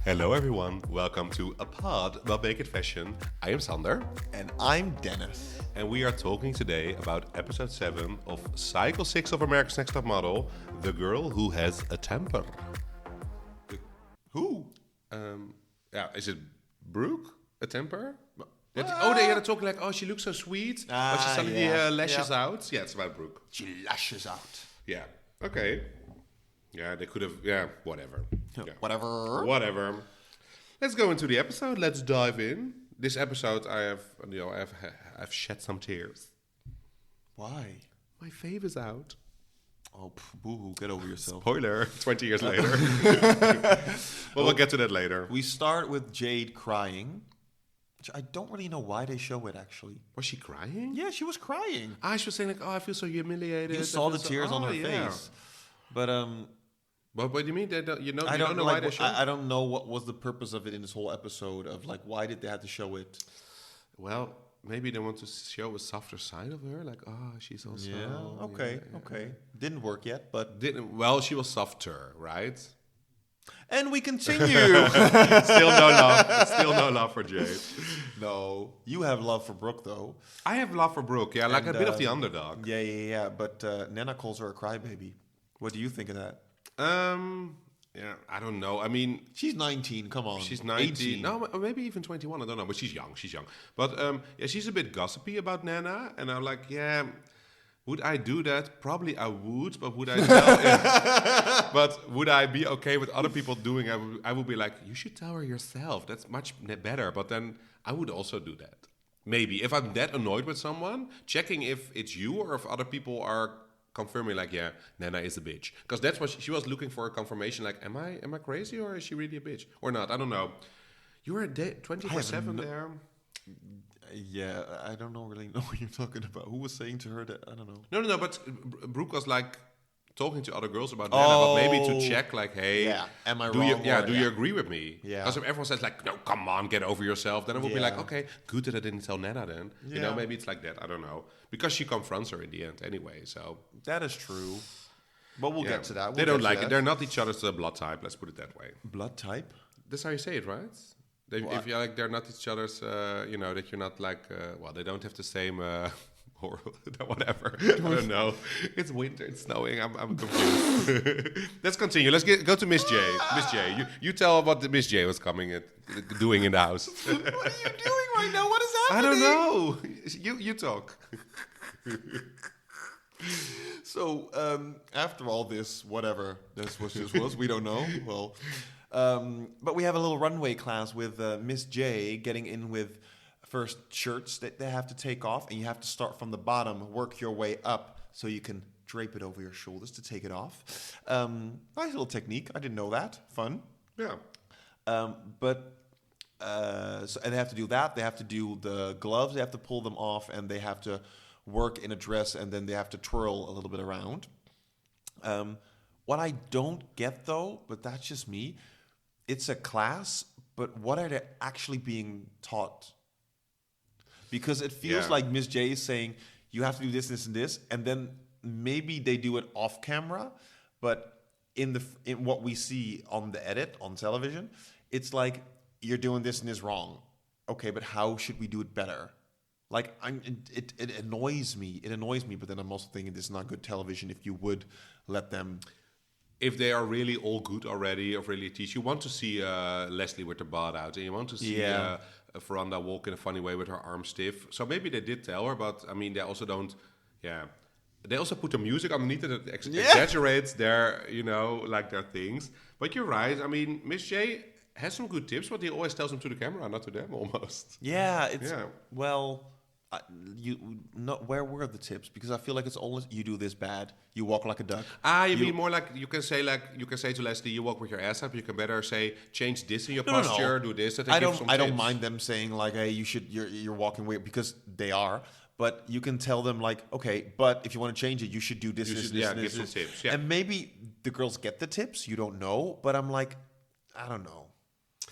Hello everyone, welcome to A Pod About Naked Fashion. I am Sander. And I'm Dennis. And we are talking today about episode 7 of Cycle 6 of America's Next Top Model, The Girl Who Has a Temper. Who? Is it Brooke? A temper? They're talking like, she looks so sweet, but she suddenly lashes out. Yeah, it's about Brooke. She lashes out. Yeah, okay. Yeah, they could have, whatever. Yeah. Whatever. Let's go into the episode. Let's dive in. This episode, I've shed some tears. Why? My fave is out. Oh, boo-hoo, get over yourself. Spoiler, 20 years later. We'll get to that later. We start with Jade crying. Which I don't really know why they show it, actually. Was she crying? Yeah, she was crying. She was saying like, I feel so humiliated. You saw the tears on her face. But, what do you mean? You don't know like, why they show it? I don't know what was the purpose of it in this whole episode of, like, why did they have to show it? Well, maybe they want to show a softer side of her. Like, she's also... Yeah, okay. Didn't work yet, but... She was softer, right? And we continue. Still no love for Jade. No. You have love for Brooke, though. I have love for Brooke, yeah. Like a bit of the underdog. Yeah. But Nana calls her a crybaby. What do you think of that? I don't know. I mean... She's 19, come on. She's 19. 18. No, maybe even 21. I don't know. But she's young. But she's a bit gossipy about Nana. And I'm like, would I do that? Probably I would. But would I tell... But would I be okay with other people doing it? I would be like, you should tell her yourself. That's much better. But then I would also do that. Maybe. If I'm that annoyed with someone, checking if it's you or if other people are... confirming like, Nana is a bitch. Because that's what she was looking for, a confirmation like, am I crazy or is she really a bitch? Or not, I don't know. You were 24/7 there. Yeah, I don't really know what you're talking about. Who was saying to her that? I don't know. No, but Brooke was like talking to other girls about Nana, but maybe to check like, hey, am I wrong? Do you agree with me? Yeah. Because if everyone says like, no, come on, get over yourself, then I would be like, okay, good that I didn't tell Nana then. Yeah. You know, maybe it's like that. I don't know. Because she confronts her in the end anyway, so. That is true. But we'll get to that. They don't like it. They're not each other's blood type, let's put it that way. Blood type? That's how you say it, right? If you're like, they're not each other's, that you're not like, they don't have the same... or whatever. I don't know. It's winter. It's snowing. I'm confused. Let's continue. Let's go to Miss J. Miss J, you tell what the Miss J was doing in the house. What are you doing right now? What is happening? I don't know. You talk. So after all this, whatever this was, we don't know. Well, but we have a little runway class with Miss J getting in with. First shirts that they have to take off, and you have to start from the bottom, work your way up so you can drape it over your shoulders to take it off. Nice little technique. I didn't know that. Fun. Yeah. And they have to do that. They have to do the gloves. They have to pull them off, and they have to work in a dress, and then they have to twirl a little bit around. What I don't get, though, but that's just me, it's a class, but what are they actually being taught? Because it feels like Miss J is saying, you have to do this, this, and this, and then maybe they do it off camera, but in what we see on the edit, on television, it's like, you're doing this and this wrong. Okay, but how should we do it better? Like, it annoys me. It annoys me, but then I'm also thinking this is not good television if you would let them... If they are really all good already, or really teach, you want to see Leslie with her butt out, and you want to see Veranda walk in a funny way with her arm stiff. So maybe they did tell her, but I mean, they also don't. Yeah, they also put the music underneath it that exaggerates their, like their things. But you're right. I mean, Miss J has some good tips, but he always tells them to the camera, not to them, almost. Yeah, where were the tips? Because I feel like it's always you do this bad. You walk like a duck. You mean more like you can say to Leslie, you walk with your ass up. You can better say change this in your posture, do this. I don't mind them saying like, hey, you're walking weird, because they are. But you can tell them like, okay, but if you want to change it, you should do this, this. Give some tips. Yeah. And maybe the girls get the tips. You don't know, but I'm like, I don't know.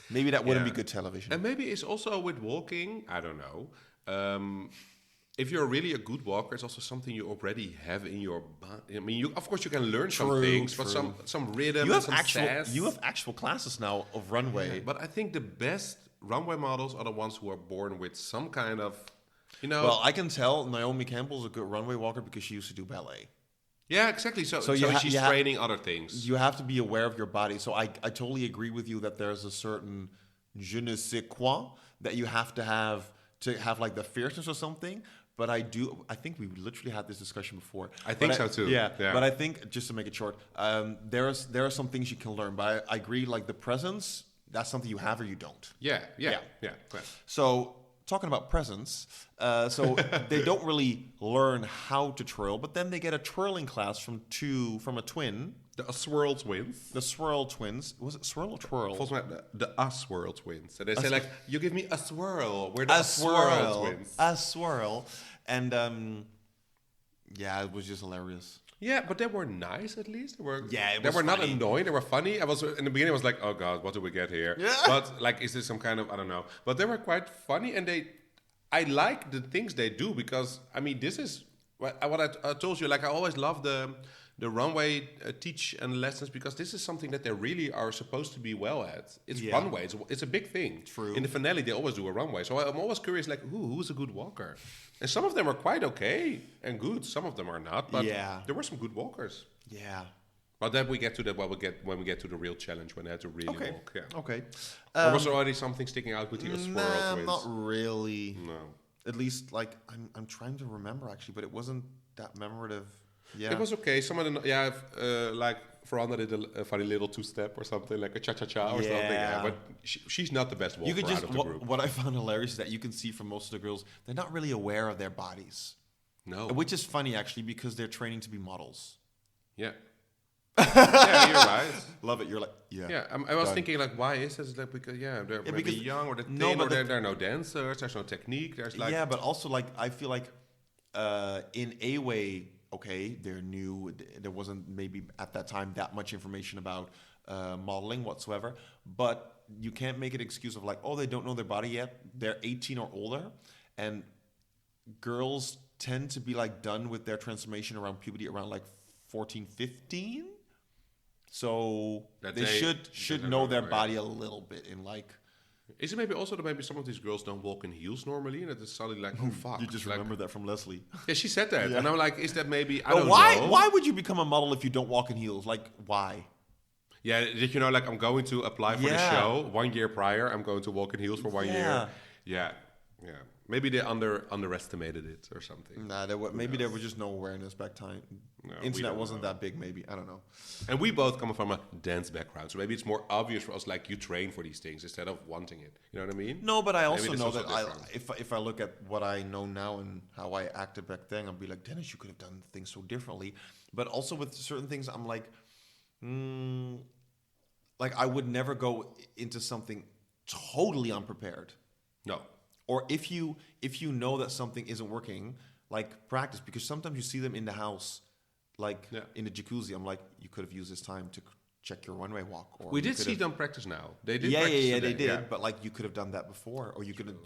Maybe that wouldn't be good television. And maybe it's also with walking. I don't know. if you're really a good walker, it's also something you already have in your body. I mean, of course, you can learn some True, things, true. but some rhythm You and have some sass. you have actual classes now of runway. But I think the best runway models are the ones who are born with some kind of, you know. Well, I can tell Naomi Campbell's a good runway walker because she used to do ballet. Yeah, exactly. So you she's training other things. You have to be aware of your body. So I totally agree with you that there's a certain je ne sais quoi that you have to have like the fierceness or something. But I think we literally had this discussion before. I think so too. Yeah, but I think, just to make it short, there are some things you can learn. But I agree, like the presence, that's something you have or you don't. Yeah. So talking about presence, so they don't really learn how to twirl, but then they get a twirling class from a twin. The swirl twins. The swirl twins. Was it swirl or twirl? The swirl twins. So they say like, you give me a swirl. We're a the swirl swirl. twins. A swirl. And yeah, it was just hilarious. Yeah, but they were nice at least. They were funny. not annoying. They were funny. I was in the beginning. I was like, oh god, what do we get here? Yeah. But like, is this some kind of, I don't know. But they were quite funny, and I like the things they do because I mean, this is what I told you. Like, I always love the runway teach and lessons because this is something that they really are supposed to be well at. It's runway. It's a big thing. True. In the finale, they always do a runway. So I'm always curious, like, who's a good walker? And some of them are quite okay and good. Some of them are not. But there were some good walkers. Yeah. But then we get to when we get to the real challenge when they had to really walk. Yeah. Okay. Or was there already something sticking out with you? Nah, not really. No. At least, like, I'm trying to remember actually, but it wasn't that memorative. Yeah. It was okay. Some of the like Veranda did a funny little two-step or something, like a cha-cha-cha or something. Yeah, but she's not the best walker out of the group. What I found hilarious is that you can see from most of the girls, they're not really aware of their bodies. No. Which is funny actually because they're training to be models. Yeah. Yeah, you're right. Love it. You're like, yeah. Yeah, I was thinking like, why is this? Like, because they're maybe young or they're thin, or there are no dancers. There's no technique. There's like but also like I feel like in a way. Okay, they're new. There wasn't maybe at that time that much information about modeling whatsoever. But you can't make an excuse of like, oh, they don't know their body yet. They're 18 or older. And girls tend to be like done with their transformation around puberty around like 14, 15. So they should know their body a little bit in like... Is it maybe also that maybe some of these girls don't walk in heels normally, and it's suddenly like, oh fuck! You just remember that from Leslie. Yeah, she said that, and I'm like, is that maybe? I don't know. Why would you become a model if you don't walk in heels? Like, why? Yeah, did you know? Like, I'm going to apply for the show 1 year prior. I'm going to walk in heels for 1 year. Yeah. Maybe they underestimated it or something. Nah, maybe there was just no awareness back time. No, Internet wasn't that big, maybe. I don't know. And we both come from a dance background, so maybe it's more obvious for us, like, you train for these things instead of wanting it. You know what I mean? No, but I also know that if I look at what I know now and how I acted back then, I'll be like, Dennis, you could have done things so differently. But also with certain things, I'm like, like I would never go into something totally unprepared. No. Or if you know that something isn't working, like practice, because sometimes you see them in the house, like in the jacuzzi. I'm like, you could have used this time to check your runway walk. Or we did see them practice now. They did. Yeah, they did. Yeah. But like, you could have done that before, or you could have.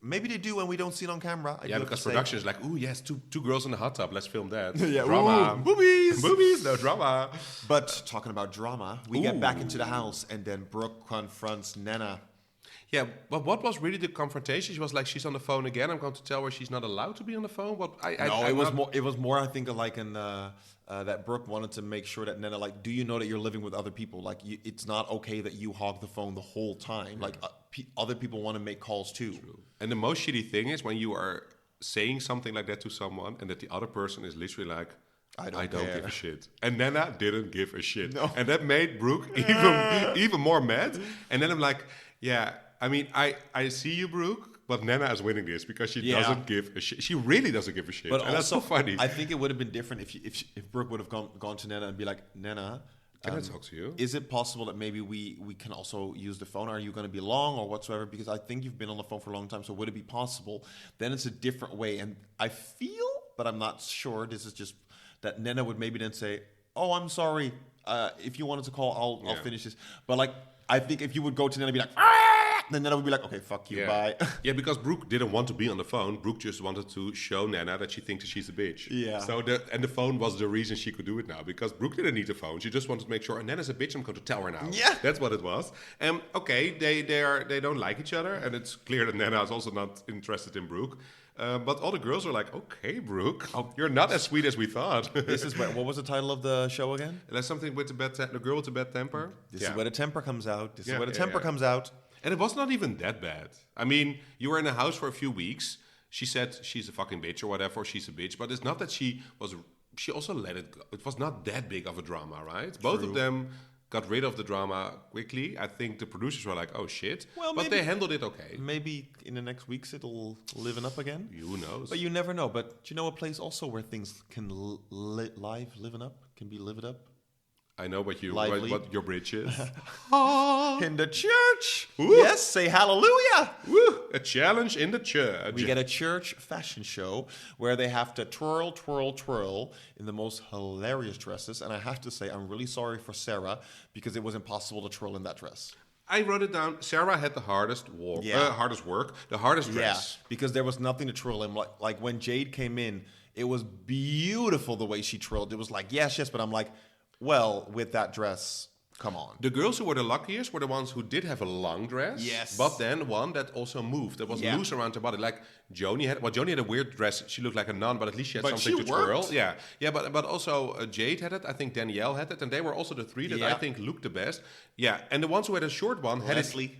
Maybe they do, and we don't see it on camera. Because production is like, ooh, yes, two girls in the hot tub. Let's film that. Drama, boobies, no drama. But talking about drama, we get back into the house, and then Brooke confronts Nana. Yeah, but what was really the confrontation? She was like, she's on the phone again. I'm going to tell her she's not allowed to be on the phone. It was more. I think like that Brooke wanted to make sure that Nana, like, do you know that you're living with other people? Like, it's not okay that you hog the phone the whole time. Like, other people want to make calls too. True. And the most shitty thing is when you are saying something like that to someone, and that the other person is literally like, I don't give a shit. And Nana didn't give a shit. No. And that made Brooke even more mad. And then I'm like, yeah. I mean, I see you, Brooke, but Nana is winning this because she doesn't give a shit. She really doesn't give a shit, and also, that's so funny. I think it would have been different if Brooke would have gone to Nana and be like, Nana, can I talk to you? Is it possible that maybe we can also use the phone? Are you going to be long or whatsoever? Because I think you've been on the phone for a long time, so would it be possible? Then it's a different way, and I feel, but I'm not sure, this is just that Nana would maybe then say, oh, I'm sorry. If you wanted to call, I'll finish this. But like, I think if you would go to Nana and be like, then Nana would be like, okay, fuck you, bye. Yeah, because Brooke didn't want to be on the phone. Brooke just wanted to show Nana that she thinks that she's a bitch. Yeah. So the phone was the reason she could do it now, because Brooke didn't need the phone. She just wanted to make sure, and Nana's a bitch, I'm going to tell her now. Yeah. That's what it was. Okay, they don't like each other, and it's clear that Nana is also not interested in Brooke. But all the girls are like, okay, Brooke, you're not as sweet as we thought. This is what was the title of the show again? That's something with the girl with the bad temper. This is where the temper comes out. This is Yeah, where the yeah, temper yeah. comes out. And it was not even that bad. I mean, you were in a house for a few weeks. She said she's a fucking bitch or whatever, or she's a bitch. But it's not that she also let it go. It was not that big of a drama, right? Both of them got rid of the drama quickly. I think the producers were like, oh shit. Well, but they handled it okay. Maybe in the next weeks it'll liven up again. Who knows? But you never know. But do you know a place also where things can liven up? Can be livid up? I know what Lively. what your bridge is. In the church. Woo. Yes, say hallelujah. Woo! A challenge in the church. We get a church fashion show where they have to twirl, twirl, twirl in the most hilarious dresses. And I have to say, I'm really sorry for Sarah because it was impossible to twirl in that dress. I wrote it down. Sarah had the hardest work, the hardest dress. Yeah, because there was nothing to twirl in. Like when Jade came in, it was beautiful the way she twirled. It was like, yes, but I'm like, well, with that dress, come on. The girls who were the luckiest were the ones who did have a long dress. Yes. But then one that also moved. That was loose around her body. Like Joanie had a weird dress. She looked like a nun, but at least she had something to twirl. Yeah. Yeah, but also Jade had it. I think Danielle had it. And they were also the three that I think looked the best. Yeah. And the ones who had a short one had Leslie.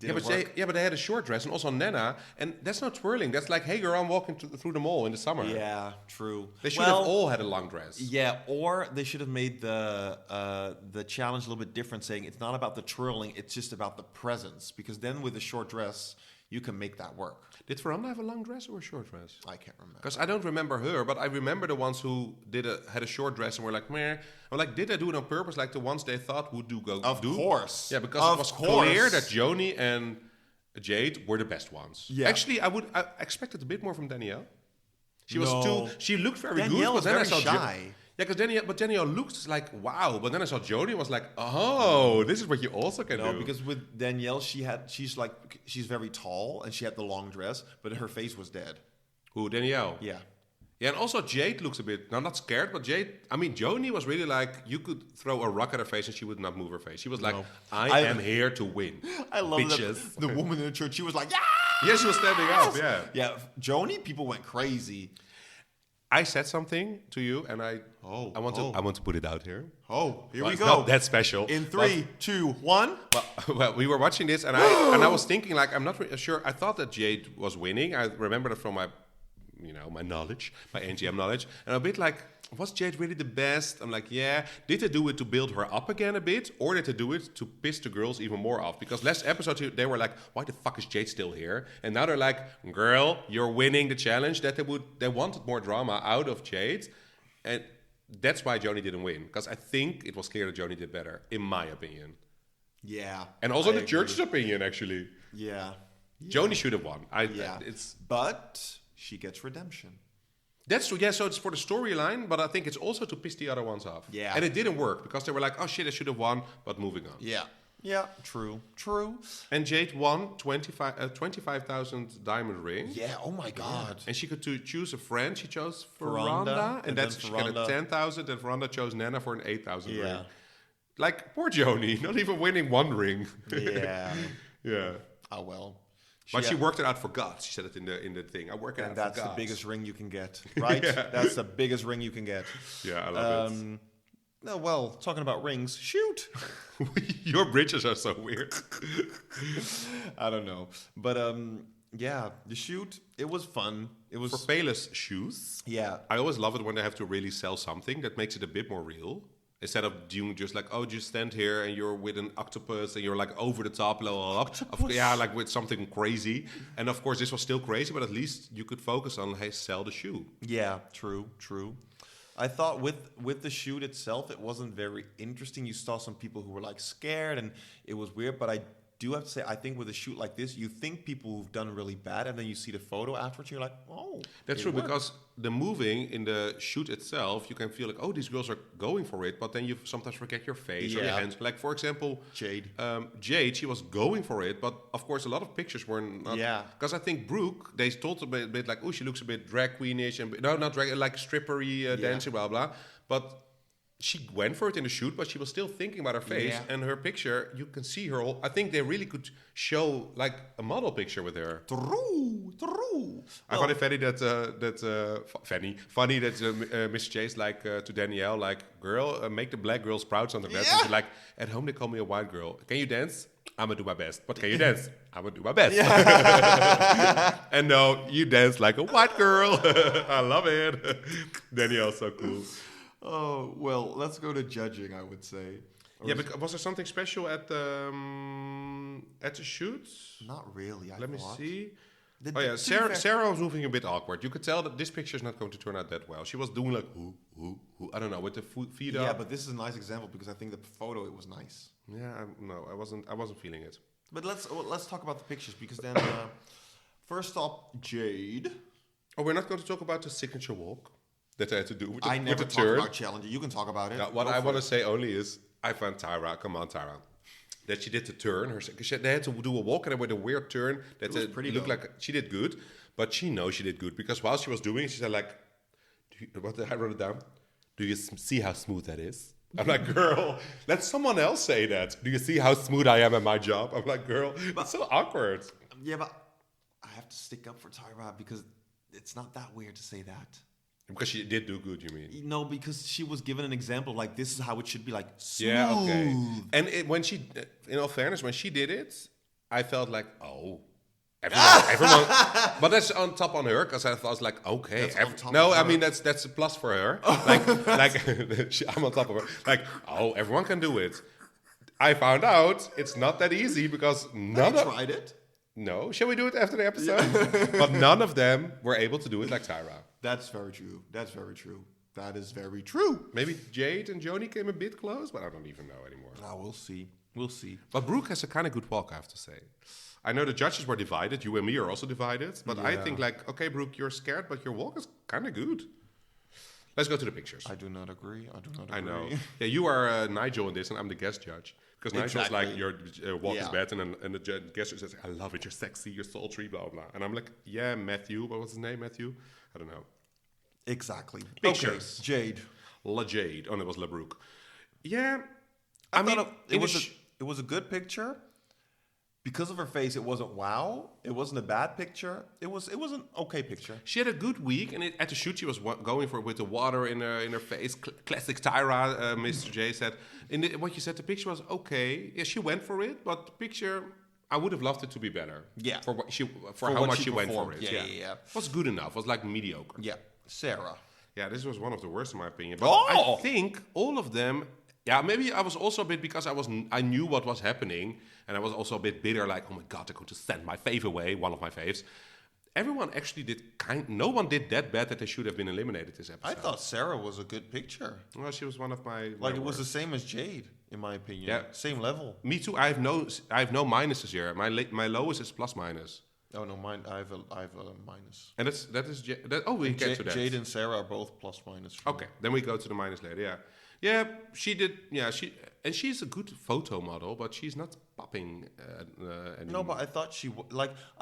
But they had a short dress, and also Nana, and that's not twirling. That's like, hey girl, I'm walking through the mall in the summer. Yeah, true. They should have all had a long dress. Yeah, or they should have made the challenge a little bit different, saying it's not about the twirling, it's just about the presence. Because then with a short dress, you can make that work. Did Veranda have a long dress or a short dress? I can't remember. Because I don't remember her, but I remember the ones who had a short dress and were like, meh. I'm like, did they do it on purpose? Like the ones they thought would do. Of course. Yeah, because it was clear that Joanie and Jade were the best ones. Yeah. Actually, I expected a bit more from Danielle. She looked very Danielle good, but then was I saw very shy. Yeah, because Danielle looked like, wow. But then I saw Joanie was like, oh, this is what you also can do. No, because with Danielle, she's very tall and she had the long dress, but her face was dead. Who, Danielle? Yeah. Yeah, and also Jade looks a bit, not scared, but Joanie was really like, you could throw a rock at her face and she would not move her face. She was like, I am here to win. I love bitches. the woman in the church, she was like, yeah! Yeah, she was standing up, yeah. Yeah, Joanie, people went crazy. I said something to you, and I want to put it out here. Oh, here we go. Not that special. In 3, 2, 1. Well, we were watching this, and I was thinking, like, I'm not really sure. I thought that Jade was winning. I remember that from my knowledge, my NGM knowledge, and a bit like, was Jade really the best? I'm like, yeah. Did they do it to build her up again a bit, or did they do it to piss the girls even more off? Because last episode they were like, why the fuck is Jade still here? And now they're like, girl, you're winning the challenge. That they wanted more drama out of Jade, and that's why Joanie didn't win. Because I think it was clear that Joanie did better, in my opinion. Yeah. And also the church's opinion, actually. Yeah. Joanie should have won. But she gets redemption. That's true, yeah, so it's for the storyline, but I think it's also to piss the other ones off. Yeah. And it didn't work, because they were like, oh shit, I should have won, but moving on. Yeah. Yeah, true. And Jade won 25,000 diamond ring. Yeah, oh my God. And she could choose a friend. She chose Veranda, Veranda. And then she got a 10,000, and Veranda chose Nana for an 8,000 ring. Like, poor Joanie, not even winning one ring. Yeah. Yeah. Oh, well. But she worked it out for God. She said it in the thing. I work it out for God. And that's the biggest ring you can get, right? That's the biggest ring you can get. Yeah, I love it. No, well, talking about rings, shoot. Your bridges are so weird. I don't know. But, yeah, the shoot, it was fun. It was for Payless shoes. Yeah. I always love it when they have to really sell something that makes it a bit more real. Instead of doing just like, oh, just stand here and you're with an octopus and you're like over the top, like with something crazy. And of course, this was still crazy, but at least you could focus on, hey, sell the shoe. Yeah, true. I thought with the shoot itself, it wasn't very interesting. You saw some people who were like scared and it was weird, but I do have to say, I think with a shoot like this, you think people who've done really bad, and then you see the photo afterwards, you're like, oh, That's it true, worked. because the moving in the shoot itself, you can feel like, oh, these girls are going for it, but then you sometimes forget your face or your Yeah. hands. Like, for example, Jade. Jade, she was going for it, but of course, a lot of pictures were not. Yeah. Because I think Brooke, they told a bit like, oh, she looks a bit drag queenish, and no, not drag, like strippery, dancing, blah, blah. But she went for it in the shoot, but she was still thinking about her face. Yeah. And her picture, you can see her all. I think they really could show like a model picture with her. True. I find it funny that Miss Chase like to Danielle, like, girl, make the black girls proud, something like that. Yeah. And she's like, at home they call me a white girl. Can you dance? I'm gonna do my best. But can you dance? I'm gonna do my best. And no, you dance like a white girl. I love it. Danielle's so cool. Oh, well, let's go to judging, I would say. Yeah, but was there something special at the shoot? Not really, I Let me thought. see. The- Oh yeah, to be fair- Sarah was moving a bit awkward. You could tell that this picture is not going to turn out that well. She was doing like, I don't know, with the feet Yeah, up. but this is a nice example because I think the photo, it was nice. Yeah, no, I wasn't feeling it. But let's talk about the pictures because then, first up, Jade. Oh, we're not going to talk about the signature walk that I had to do with the, I never with the talk turn. about challenge. You can talk about it. Yeah, what Go I for want to it. say only is, I found Tyra. Come on, Tyra. That she did the turn. They had to do a walk and with a weird turn. That was pretty looked though. like she did good, but she knows she did good because while she was doing it, she said like, what did I wrote it down? Do you see how smooth that is? I'm like, girl, let someone else say that. Do you see how smooth I am at my job? I'm like, girl, it's so awkward. Yeah, but I have to stick up for Tyra because it's not that weird to say that. Because she did do good, you mean? No, because she was given an example like this is how it should be, like smooth. Yeah, okay. And when she, in all fairness, when she did it, I felt like, oh, everyone. But that's on top on her because I was like, okay. That's on top No, of I her. mean that's a plus for her. I'm on top of her. Like, oh, everyone can do it. I found out it's not that easy because none I of. tried it. No, shall we do it after the episode? But none of them were able to do it like Tyra. That's very true. That's very true. That is very true. Maybe Jade and Joanie came a bit close, but I don't even know anymore. Now we'll see. We'll see. But Brooke has a kind of good walk, I have to say. I know the judges were divided. You and me are also divided. But I Yeah. think like, okay, Brooke, you're scared, but your walk is kind of good. Let's go to the pictures. I do not agree. I know. Yeah, you are Nigel in this, and I'm the guest judge. Because Nigel's Exactly. like, your walk is Yeah. bad, and the guest judge says, I love it, you're sexy, you're sultry, blah, blah. And I'm like, yeah, Matthew. What was his name, Matthew? I don't know. Exactly. Pictures. Okay, Jade. La Jade. Oh, no, it was La Brooke. Yeah. I mean, thought in it the was it was a good picture. Because of her face, it wasn't wow. It wasn't a bad picture. It was an okay picture. She had a good week, and at the shoot she was going for it with the water in her face. Classic Tyra, Mr. J said. What you said, the picture was okay. Yeah, she went for it, but the picture, I would have loved it to be better. Yeah. For For how what much she she went for performed. it. Yeah. Was good enough. Was like mediocre. Yeah, Sarah. Yeah, this was one of the worst in my opinion. But Oh! I think all of them. Yeah, maybe I was also a bit because I knew what was happening, and I was also a bit bitter. Like, oh my god, they're going to send my fave away. One of my faves. Everyone actually did no one did that bad that they should have been eliminated this episode. I thought Sarah was a good picture. Well, she was one of my Like it was the same as Jade, in my opinion. Yeah. Same level. Me too. I have no minuses here. My lowest is plus minus, Oh no, mine. I have a minus. and we get to that. Jade and Sarah are both plus minus. for me. Okay, then we go to the minus later. Yeah, she did. Yeah, she's a good photo model, but she's not popping. Anymore. No, but I thought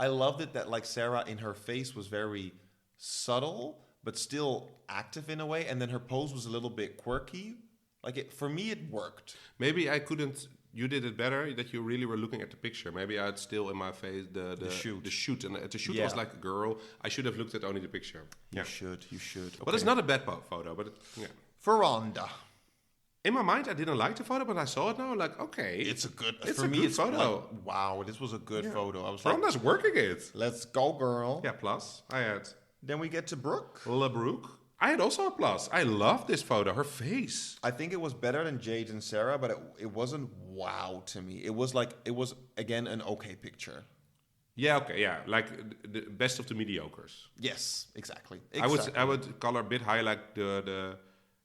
I loved it that like Sarah in her face was very subtle but still active in a way, and then her pose was a little bit quirky. Like for me, it worked. Maybe I couldn't. You did it better. That you really were looking at the picture. Maybe I had still in my face the shoot. The shoot, and the shoot Yeah. was like a girl. I should have looked at only the picture. You should. But it's not a bad photo. But Veranda. in my mind, I didn't like the photo, but I saw it now. Like, okay, It's a good. It's for a me, good it's photo. like, wow, this was a good photo. I was like, Veranda's working it. let's go, girl. Yeah, plus I had Then we get to Brooke. La Brooke. I had also a plus. I love this photo. Her face. I think it was better than Jade and Sarah, but it wasn't wow to me. It was again an okay picture. Yeah, okay, yeah, like the best of the mediocres. Yes, exactly. I would call her a bit high, like the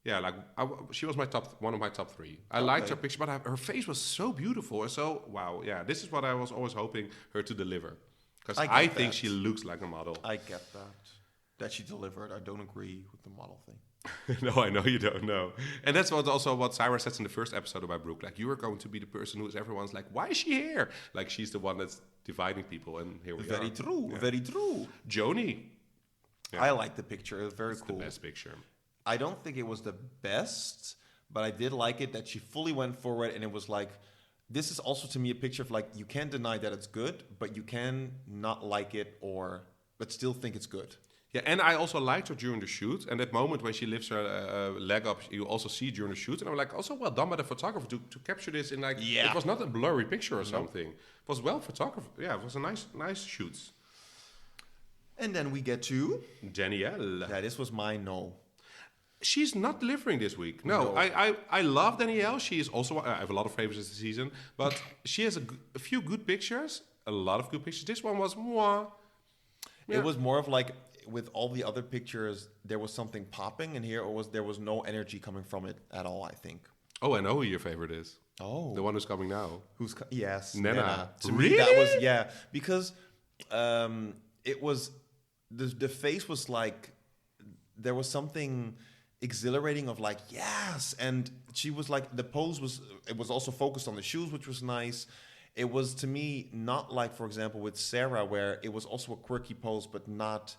Yeah, like she was one of my top 3. I liked her picture, but her face was so beautiful and so wow. Yeah, this is what I was always hoping her to deliver, because I think she looks like a model. I get that she delivered. I don't agree with the model thing. No, I know you don't know, and that's what Tyra says in the first episode about Brooke. Like, you are going to be the person who is everyone's like, why is she here? Like, she's the one that's dividing people, and here we are. Very true. Yeah. Very true. Joanie. Yeah. I like the picture. It was very cool. The best picture. I don't think it was the best, but I did like it that she fully went forward, and it was like, this is also to me a picture of like, you can't deny that it's good, but you can not like it but still think it's good. Yeah, and I also liked her during the shoot, and that moment when she lifts her leg up, you also see during the shoot, and I'm like, also well done by the photographer to capture this in like, it was not a blurry picture or something. It was well photographed. Yeah, it was a nice shoot. And then we get to Danielle. Yeah, this was my no. She's not delivering this week. No. I love Danielle. She is also, I have a lot of favorites this season, but she has a few good pictures, a lot of good pictures. This one was moi. Yeah. It was more of like, with all the other pictures, there was something popping, and here there was no energy coming from it at all, I think. Oh, I know who your favorite is. Oh. The one who's coming now. Yes. Nena. To really? me, that was, because it was, the face was like, there was something exhilarating of like, yes. And she was like, the pose it was also focused on the shoes, which was nice. It was, to me, not like, for example, with Sarah, where it was also a quirky pose, but not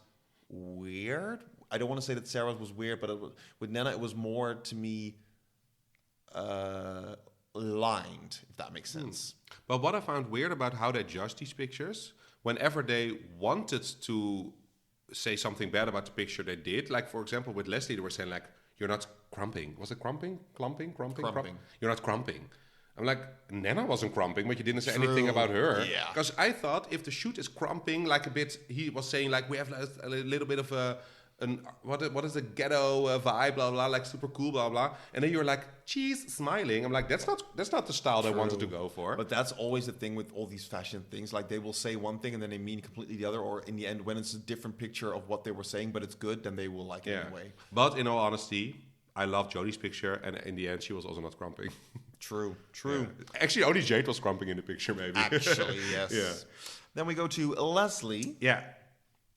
weird. I don't want to say that Sarah's was weird, but with Nena, it was more, to me, lined, if that makes sense. But what I found weird about how they judged these pictures, whenever they wanted to say something bad about the picture, they did. Like, for example, with Leslie, they were saying like, you're not crumping. Was it crumping? Clumping? Crumping. You're not crumping. I'm like, Nena wasn't crumping, but you didn't say anything about her. Yeah. Because I thought if the shoot is crumping, like a bit, he was saying like, we have a little bit of what is a ghetto vibe, blah blah, like super cool, blah blah. And then you're like, she's smiling. I'm like, that's not the style they wanted to go for. But that's always the thing with all these fashion things. Like, they will say one thing and then they mean completely the other, or in the end, when it's a different picture of what they were saying, but it's good, then they will like it anyway. But in all honesty, I love Jodie's picture, and in the end, she was also not crumping. True. Yeah. Actually, only Jade was crumping in the picture, maybe. Actually, yes. Yeah. Then we go to Leslie. Yeah.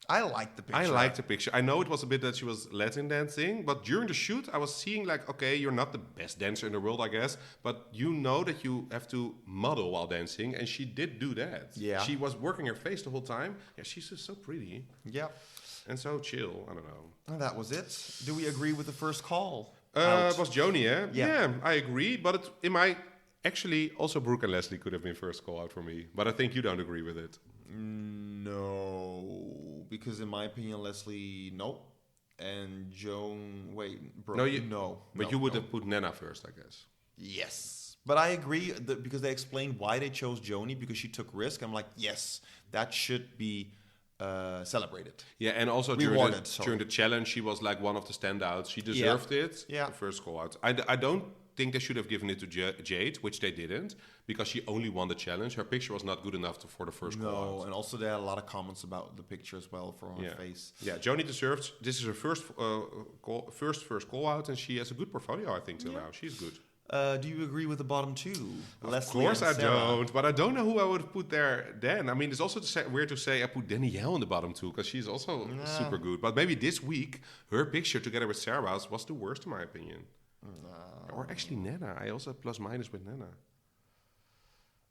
I like the picture. I like the picture. I know it was a bit that she was Latin dancing, but during the shoot, I was seeing like, okay, you're not the best dancer in the world, I guess, but you know that you have to model while dancing, and she did do that. Yeah. She was working her face the whole time. Yeah, she's just so pretty. Yeah. And so chill. I don't know. And that was it. Do we agree with the first call? It was Joanie, eh? Yeah. I agree, but actually, also Brooke and Leslie could have been first call out for me, but I think you don't agree with it. No, because in my opinion, Leslie, no. And Brooke, no. But you would have put Nena first, I guess. Yes. But I agree because they explained why they chose Joanie, because she took risk. I'm like, yes, that should be celebrated. Yeah, and also during the challenge, she was like one of the standouts. She deserved it. Yeah. The first call out. I don't think they should have given it to Jade, which they didn't, because she only won the challenge. Her picture was not good enough for the first call out. No, and also they had a lot of comments about the picture as well for her face. Yeah, Joanie deserves. This is her first call out, and she has a good portfolio, I think, till now. She's good. Do you agree with the bottom two? Leslie of course and I Sarah? don't, but I don't know who I would put there then. I mean, it's also weird to say I put Danielle in the bottom two, because she's also super good. But maybe this week, her picture together with Sarah's was the worst in my opinion. Or actually Nena. I also have plus minus with Nena.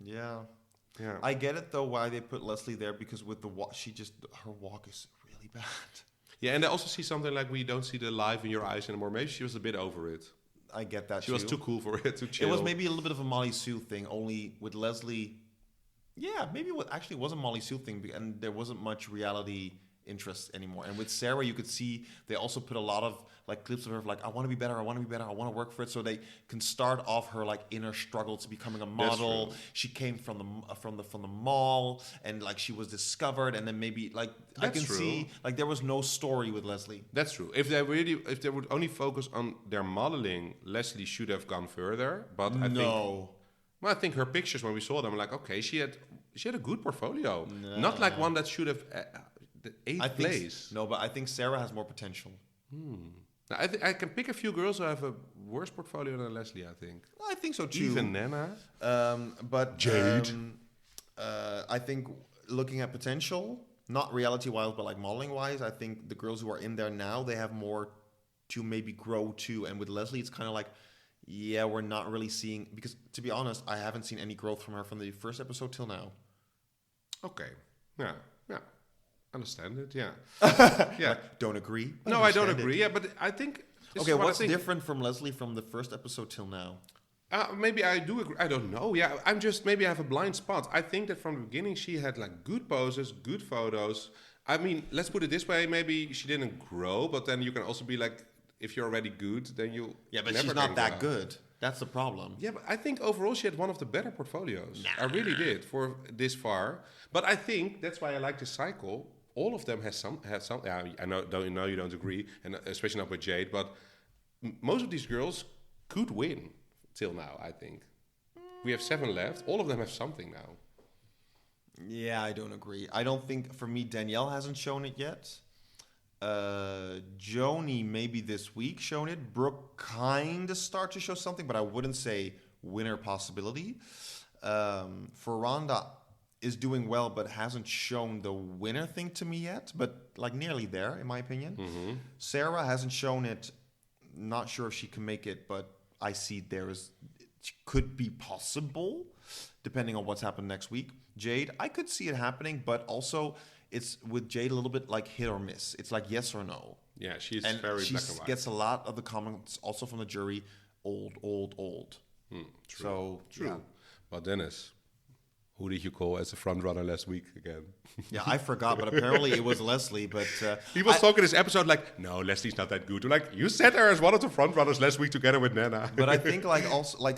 Yeah. Yeah. I get it though why they put Leslie there, because with the walk, her walk is really bad. Yeah, and I also see something like we don't see the life in your eyes anymore. Maybe she was a bit over it. I get that. She was too cool for it, to chill. It was maybe a little bit of a Molly Sue thing. Only with Leslie, yeah, maybe it actually was a Molly Sue thing, and there wasn't much reality interest anymore. And with Sarah, you could see they also put a lot of like clips of her like, I want to be better, I want to work for it, so they can start off her like inner struggle to becoming a model. She came from the mall, and like she was discovered, and then maybe like see like there was no story with Leslie. That's true. If they would only focus on their modeling, Leslie should have gone further. But I think her pictures, when we saw them, like, okay, she had a good portfolio, not like one that should have the eighth place. No, but I think Sarah has more potential. I can pick a few girls who have a worse portfolio than Leslie, I think. I think so too. Even Nana. But Jade. I think looking at potential, not reality-wise, but like modeling-wise, I think the girls who are in there now, they have more to maybe grow too. And with Leslie, it's kind of like, yeah, we're not really seeing, because to be honest, I haven't seen any growth from her from the first episode till now. Okay. Yeah. Understand it, yeah. Yeah. Like, don't agree? No, I don't agree. Yeah, but I think... Okay, what's different from Leslie from the first episode till now? Maybe I do agree. I don't know. Yeah, maybe I have a blind spot. I think that from the beginning she had like good poses, good photos. I mean, let's put it this way. Maybe she didn't grow, but then you can also be like, if you're already good, then you... Yeah, but she's not that good. That's the problem. Yeah, but I think overall she had one of the better portfolios. Nah. I really did for this far. But I think that's why I like this cycle. All of them have some. Yeah, I know you don't agree, and especially not with Jade. But most of these girls could win till now. I think we have 7 left. All of them have something now. Yeah, I don't agree. I don't think, for me, Danielle hasn't shown it yet. Joanie maybe this week shown it. Brooke kind of start to show something, but I wouldn't say winner possibility. Ferranda is doing well, but hasn't shown the winner thing to me yet, but like nearly there, in my opinion. Mm-hmm. Sarah hasn't shown it. Not sure if she can make it, but I see it could be possible, depending on what's happened next week. Jade, I could see it happening, but also it's with Jade a little bit like hit or miss. It's like yes or no. Yeah, she's very black and white. She gets a lot of the comments also from the jury, old. True. So, true. Yeah. Well, Dennis, who did you call as a front runner last week again? Yeah, I forgot, but apparently it was Leslie. But he was talking this episode like, no, Leslie's not that good. Like, you said her as one of the front runners last week together with Nana. But I think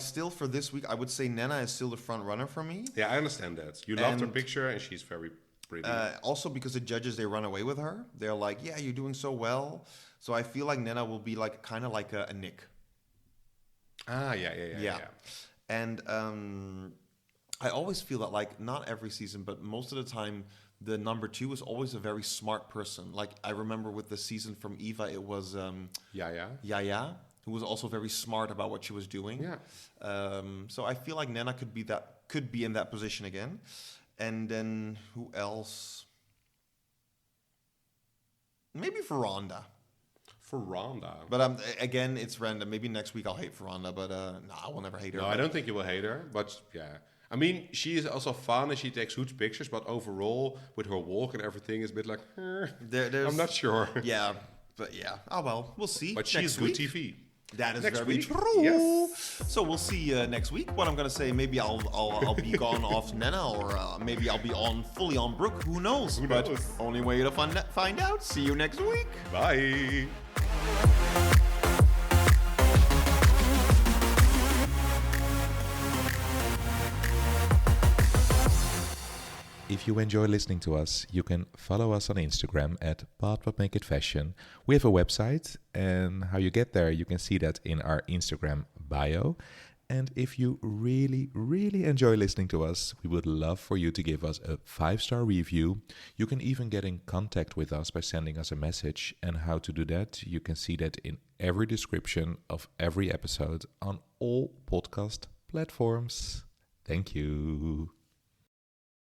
still for this week, I would say Nana is still the front runner for me. Yeah, I understand that. You loved her picture, and she's very pretty. Also because the judges, they run away with her. They're like, yeah, you're doing so well. So I feel like Nana will be like kind of like a Nick. Yeah. And I always feel that, like, not every season, but most of the time, the number 2 is always a very smart person. Like, I remember with the season from Eva, it was Yaya, who was also very smart about what she was doing. Yeah. So I feel like Nana could be in that position again. And then who else? Maybe Ferranda. But again, it's random. Maybe next week I'll hate Ferranda, but I will never hate her. No, I don't think you will hate her, but yeah. I mean, she is also fun and she takes huge pictures, but overall, with her walk and everything, it's a bit like, I'm not sure. Yeah, but yeah. Oh, well, we'll see. But she's good TV. That is next very week. True. Yes. So we'll see next week. What I'm going to say, maybe I'll be gone off Nana, or maybe I'll be fully on Brooke. Who knows? But only way to find out. See you next week. Bye. If you enjoy listening to us, you can follow us on Instagram at @ButWhatMakeItFashion. We have a website, and how you get there, you can see that in our Instagram bio. And if you really, really enjoy listening to us, we would love for you to give us a 5-star review. You can even get in contact with us by sending us a message. And how to do that, you can see that in every description of every episode on all podcast platforms. Thank you.